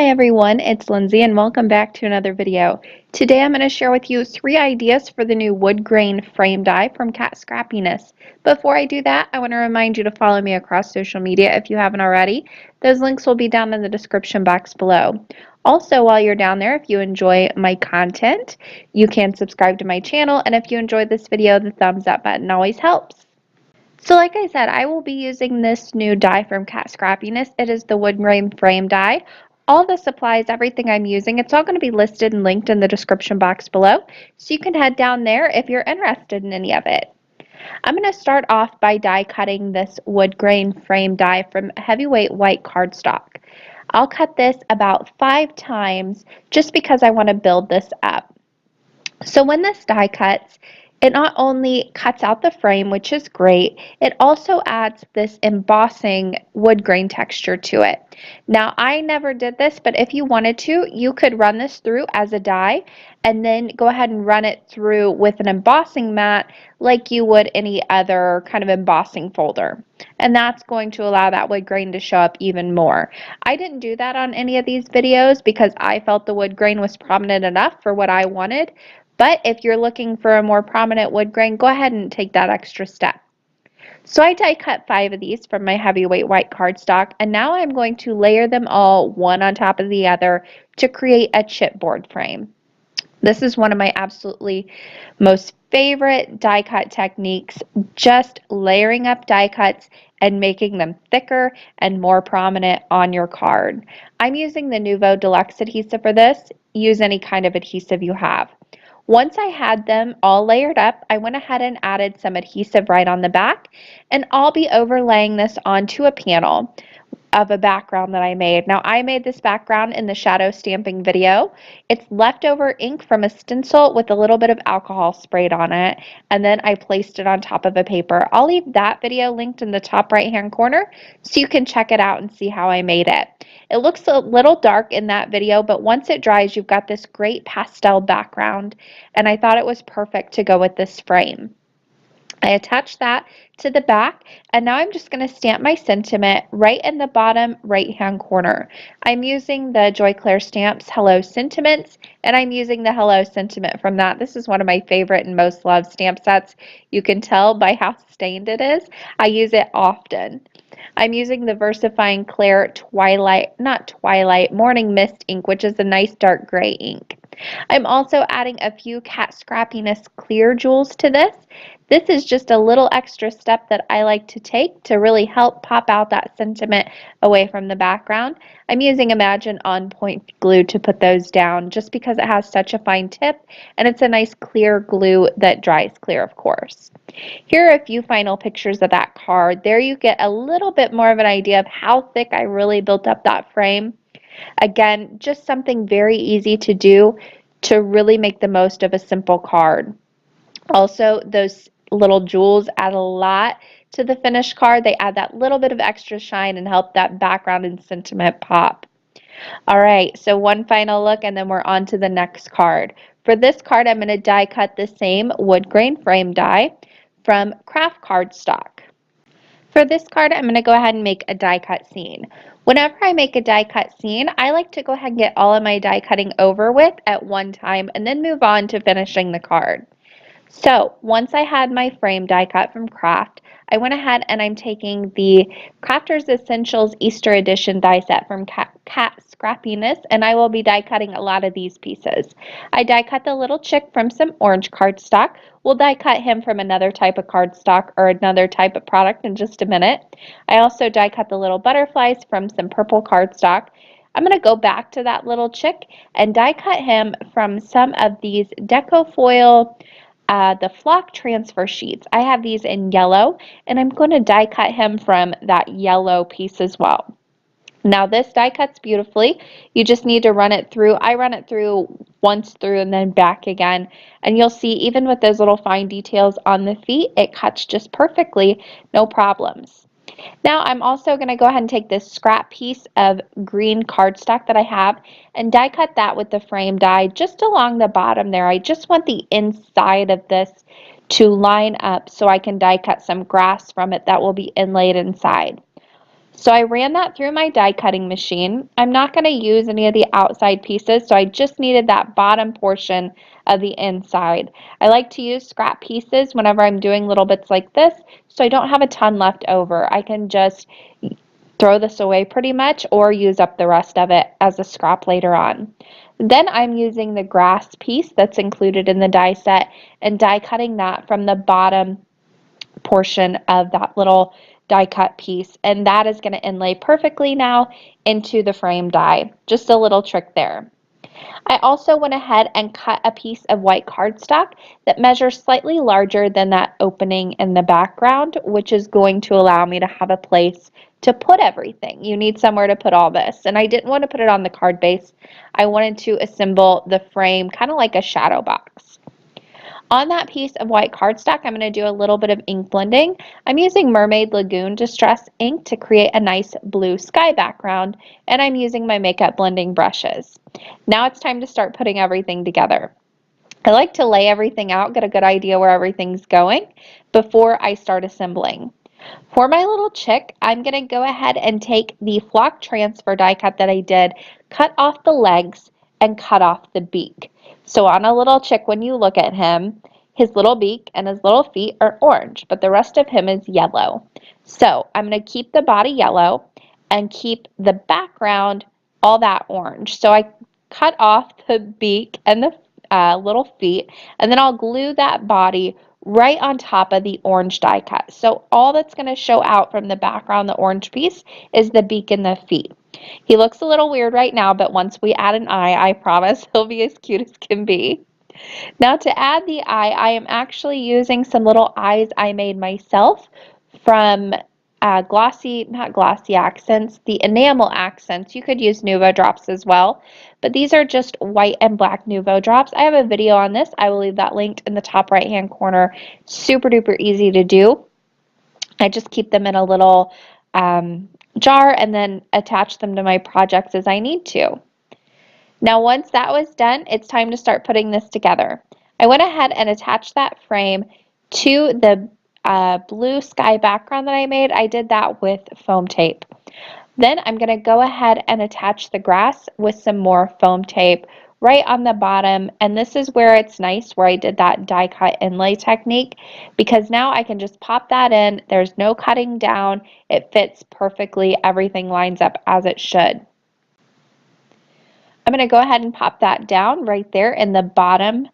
Hi everyone, it's Lindsay and welcome back to another video. Today I'm going to share with you 3 ideas for the new wood grain frame die from Scrappiness. Before I do that, I want to remind you to follow me across social media if you haven't already. Those links will be down in the description box below. Also, while you're down there, if you enjoy my content, you can subscribe to my channel, and if you enjoyed this video, the thumbs up button always helps. So like I said, I will be using this new die from Scrappiness. It is the wood grain frame die. All the supplies, everything I'm using, it's all going to be listed and linked in the description box below. So you can head down there if you're interested in any of it. I'm going to start off by die cutting this wood grain frame die from heavyweight white cardstock. I'll cut this about 5 times just because I want to build this up. So when this die cuts, it not only cuts out the frame, which is great, it also adds this embossing wood grain texture to it. Now, I never did this, but if you wanted to, you could run this through as a die and then go ahead and run it through with an embossing mat like you would any other kind of embossing folder. And that's going to allow that wood grain to show up even more. I didn't do that on any of these videos because I felt the wood grain was prominent enough for what I wanted. But if you're looking for a more prominent wood grain, go ahead and take that extra step. So I die cut 5 of these from my heavyweight white cardstock, and now I'm going to layer them all one on top of the other to create a chipboard frame. This is one of my absolutely most favorite die cut techniques, just layering up die cuts and making them thicker and more prominent on your card. I'm using the Nuvo Deluxe adhesive for this. Use any kind of adhesive you have. Once I had them all layered up, I went ahead and added some adhesive right on the back, and I'll be overlaying this onto a panel of a background that I made. Now, I made this background in the shadow stamping video. It's leftover ink from a stencil with a little bit of alcohol sprayed on it, and then I placed it on top of a paper. I'll leave that video linked in the top right-hand corner so you can check it out and see how I made it. It looks a little dark in that video, but once it dries, you've got this great pastel background, and I thought it was perfect to go with this frame. I attached that to the back, and now I'm just going to stamp my sentiment right in the bottom right-hand corner. I'm using the Joy Claire Stamps Hello Sentiments, and I'm using the Hello Sentiment from that. This is one of my favorite and most loved stamp sets. You can tell by how stained it is. I use it often. I'm using the Versifying Clair Morning Mist ink, which is a nice dark gray ink. I'm also adding a few Scrappiness clear jewels to this. This is just a little extra step that I like to take to really help pop out that sentiment away from the background. I'm using Imagine On Point glue to put those down just because it has such a fine tip, and it's a nice clear glue that dries clear, of course. Here are a few final pictures of that card. There you get a little bit more of an idea of how thick I really built up that frame. Again, just something very easy to do to really make the most of a simple card. Also, those little jewels add a lot to the finished card. They add that little bit of extra shine and help that background and sentiment pop. All right, so one final look and then we're on to the next card. For this card, I'm going to die cut the same wood grain frame die from Craft Cardstock. For this card, I'm going to go ahead and make a die cut scene. Whenever I make a die cut scene, I like to go ahead and get all of my die cutting over with at one time and then move on to finishing the card. So once I had my frame die cut from Craft, I went ahead and I'm taking the Crafters Essentials Easter Edition die set from Scrappiness, and I will be die cutting a lot of these pieces. I die cut the little chick from some orange cardstock. We'll die cut him from another type of cardstock or another type of product in just a minute. I also die cut the little butterflies from some purple cardstock. I'm going to go back to that little chick and die cut him from some of these deco foil the flock transfer sheets. I have these in yellow, and I'm going to die cut him from that yellow piece as well. Now this die cuts beautifully. You just need to run it through. I run it through once through and then back again, and you'll see even with those little fine details on the feet, it cuts just perfectly, no problems. Now I'm also going to go ahead and take this scrap piece of green cardstock that I have and die cut that with the frame die just along the bottom there. I just want the inside of this to line up so I can die cut some grass from it that will be inlaid inside. So I ran that through my die cutting machine. I'm not going to use any of the outside pieces, so I just needed that bottom portion of the inside. I like to use scrap pieces whenever I'm doing little bits like this, so I don't have a ton left over. I can just throw this away pretty much or use up the rest of it as a scrap later on. Then I'm using the grass piece that's included in the die set and die cutting that from the bottom portion of that little die cut piece, and that is going to inlay perfectly now into the frame die. Just a little trick there. I also went ahead and cut a piece of white cardstock that measures slightly larger than that opening in the background, which is going to allow me to have a place to put everything. You need somewhere to put all this, and I didn't want to put it on the card base. I wanted to assemble the frame kind of like a shadow box. On that piece of white cardstock, I'm going to do a little bit of ink blending. I'm using Mermaid Lagoon Distress ink to create a nice blue sky background, and I'm using my makeup blending brushes. Now it's time to start putting everything together. I like to lay everything out, get a good idea where everything's going before I start assembling. For my little chick, I'm going to go ahead and take the flock transfer die cut that I did, cut off the legs, and cut off the beak. So on a little chick, when you look at him, his little beak and his little feet are orange, but the rest of him is yellow. So I'm going to keep the body yellow and keep the background all that orange. So I cut off the beak and the little feet, and then I'll glue that body right on top of the orange die cut. So all that's going to show out from the background, the orange piece, is the beak and the feet. He looks a little weird right now, but once we add an eye, I promise he'll be as cute as can be. Now to add the eye, I am actually using some little eyes I made myself from not glossy accents, the enamel accents. You could use Nuvo drops as well, but these are just white and black Nuvo drops. I have a video on this. I will leave that linked in the top right hand corner. Super duper easy to do. I just keep them in a little jar and then attach them to my projects as I need to. Now once that was done, it's time to start putting this together. I went ahead and attached that frame to the blue sky background that I made. I did that with foam tape. Then I'm going to go ahead and attach the grass with some more foam tape right on the bottom, and this is where it's nice where I did that die cut inlay technique, because now I can just pop that in. There's no cutting down. It fits perfectly. Everything lines up as it should. I'm going to go ahead and pop that down right there in the bottom,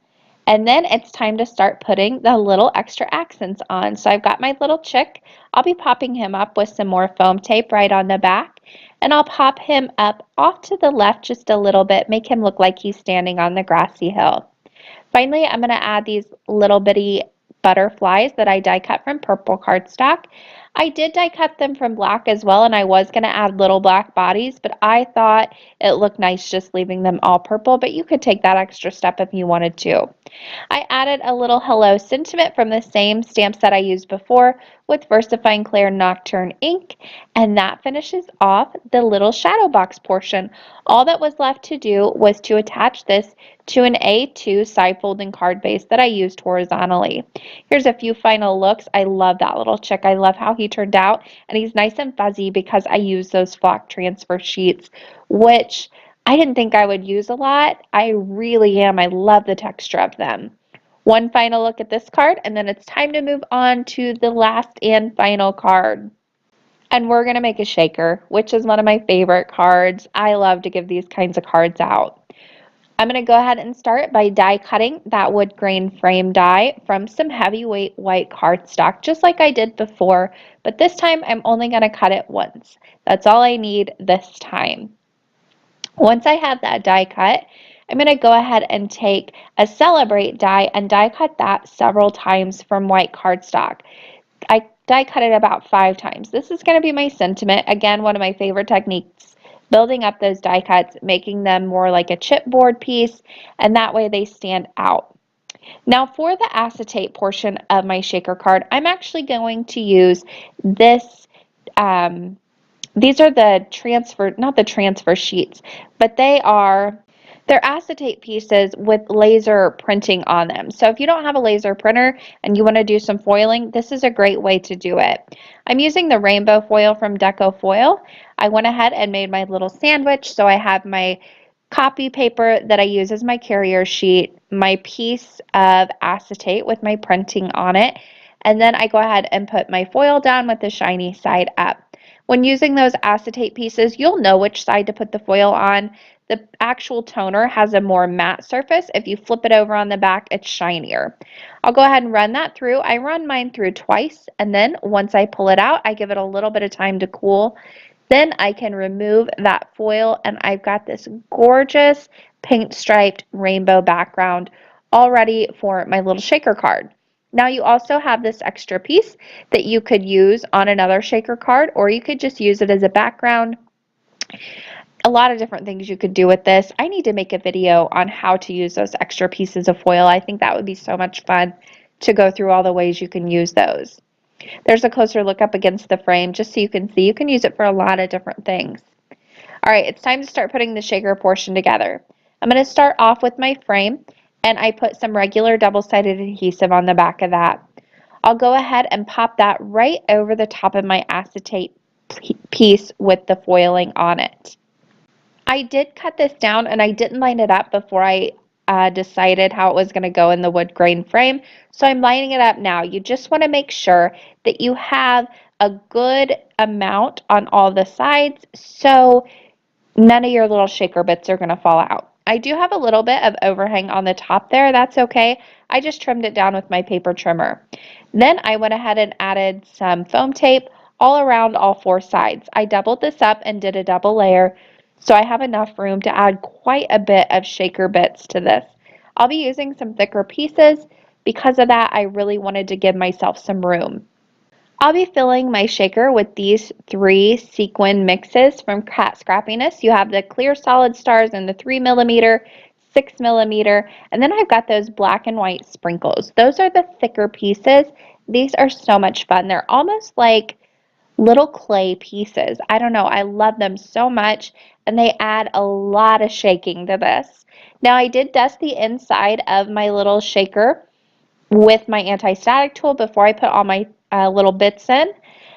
and then it's time to start putting the little extra accents on. So I've got my little chick. I'll be popping him up with some more foam tape right on the back, and I'll pop him up off to the left just a little bit, make him look like he's standing on the grassy hill. Finally, I'm going to add these little bitty butterflies that I die cut from purple cardstock. I did die cut them from black as well, and I was going to add little black bodies, but I thought it looked nice just leaving them all purple, but you could take that extra step if you wanted to. I added a little hello sentiment from the same stamp set I used before with VersaFine Clear Nocturne ink, and that finishes off the little shadow box portion. All that was left to do was to attach this to an A2 side folding card base that I used horizontally. Here's a few final looks. I love that little chick. I love how he turned out, and he's nice and fuzzy because I used those flock transfer sheets, which I didn't think I would use a lot. I really am. I love the texture of them. One final look at this card, and then it's time to move on to the last and final card. And we're going to make a shaker, which is one of my favorite cards. I love to give these kinds of cards out. I'm going to go ahead and start by die cutting that wood grain frame die from some heavyweight white cardstock, just like I did before, but this time I'm only going to cut it once. That's all I need this time. Once I have that die cut, I'm going to go ahead and take a Celebrate die and die cut that several times from white cardstock. I die cut it about 5 times. This is going to be my sentiment. Again, one of my favorite techniques, building up those die cuts, making them more like a chipboard piece, and that way they stand out. Now for the acetate portion of my shaker card, I'm actually going to use this, these are the transfer, not the transfer sheets, but they are They're acetate pieces with laser printing on them. So if you don't have a laser printer and you want to do some foiling, this is a great way to do it. I'm using the rainbow foil from Deco Foil. I went ahead and made my little sandwich. So I have my copy paper that I use as my carrier sheet, my piece of acetate with my printing on it, and then I go ahead and put my foil down with the shiny side up. When using those acetate pieces, you'll know which side to put the foil on. The actual toner has a more matte surface. If you flip it over on the back, it's shinier. I'll go ahead and run that through. I run mine through twice, and then once I pull it out, I give it a little bit of time to cool. Then I can remove that foil, and I've got this gorgeous paint striped rainbow background all ready for my little shaker card. Now you also have this extra piece that you could use on another shaker card, or you could just use it as a background. A lot of different things you could do with this. I need to make a video on how to use those extra pieces of foil. I think that would be so much fun to go through all the ways you can use those. There's a closer look up against the frame just so you can see. You can use it for a lot of different things. All right, it's time to start putting the shaker portion together. I'm going to start off with my frame, and I put some regular double-sided adhesive on the back of that. I'll go ahead and pop that right over the top of my acetate piece with the foiling on it. I did cut this down and I didn't line it up before I decided how it was going to go in the wood grain frame. So I'm lining it up now. You just want to make sure that you have a good amount on all the sides so none of your little shaker bits are going to fall out. I do have a little bit of overhang on the top there. That's okay. I just trimmed it down with my paper trimmer. Then I went ahead and added some foam tape all around all four sides. I doubled this up and did a double layer so I have enough room to add quite a bit of shaker bits to this. I'll be using some thicker pieces. Because of that, I really wanted to give myself some room. I'll be filling my shaker with these 3 sequin mixes from Scrappiness. You have the clear solid stars and the 3mm, 6mm, and then I've got those black and white sprinkles. Those are the thicker pieces. These are so much fun. They're almost like little clay pieces. I don't know, I love them so much, and they add a lot of shaking to this. Now I did dust the inside of my little shaker with my anti-static tool before I put all my little bits in,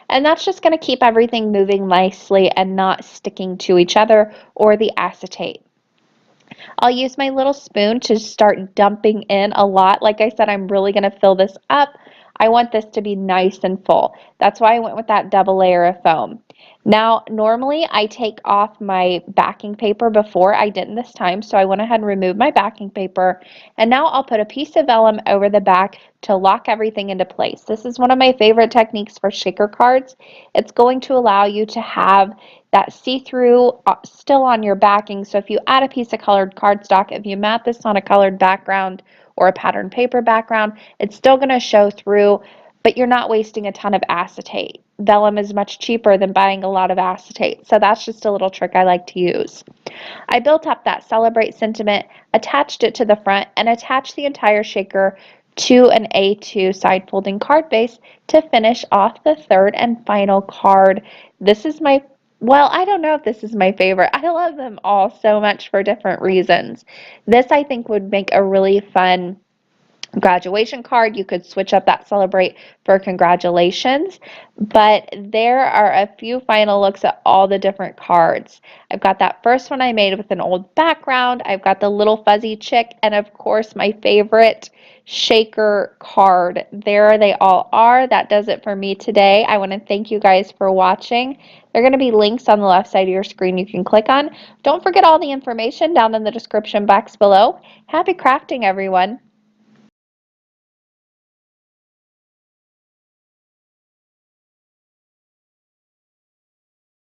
and that's just going to keep everything moving nicely and not sticking to each other or the acetate. I'll use my little spoon to start dumping in a lot. Like I said, I'm really going to fill this up. I want this to be nice and full. That's why I went with that double layer of foam. Now, normally I take off my backing paper before. I didn't this time, so I went ahead and removed my backing paper. And now I'll put a piece of vellum over the back to lock everything into place. This is one of my favorite techniques for shaker cards. It's going to allow you to have that see-through still on your backing. So if you add a piece of colored cardstock, if you mat this on a colored background or a patterned paper background, it's still going to show through, but you're not wasting a ton of acetate. Vellum is much cheaper than buying a lot of acetate, so that's just a little trick I like to use. I built up that Celebrate sentiment, attached it to the front, and attached the entire shaker to an A2 side folding card base to finish off the third and final card. This is my Well, I don't know if this is my favorite. I love them all so much for different reasons. This, I think, would make a really fun graduation card. You could switch up that Celebrate for congratulations, but there are a few final looks at all the different cards. I've got that first one I made with an old background. I've got the little fuzzy chick, and of course my favorite shaker card. There they all are. That does it for me today. I want to thank you guys for watching. There are going to be links on the left side of your screen you can click on. Don't forget all the information down in the description box below. Happy crafting, everyone.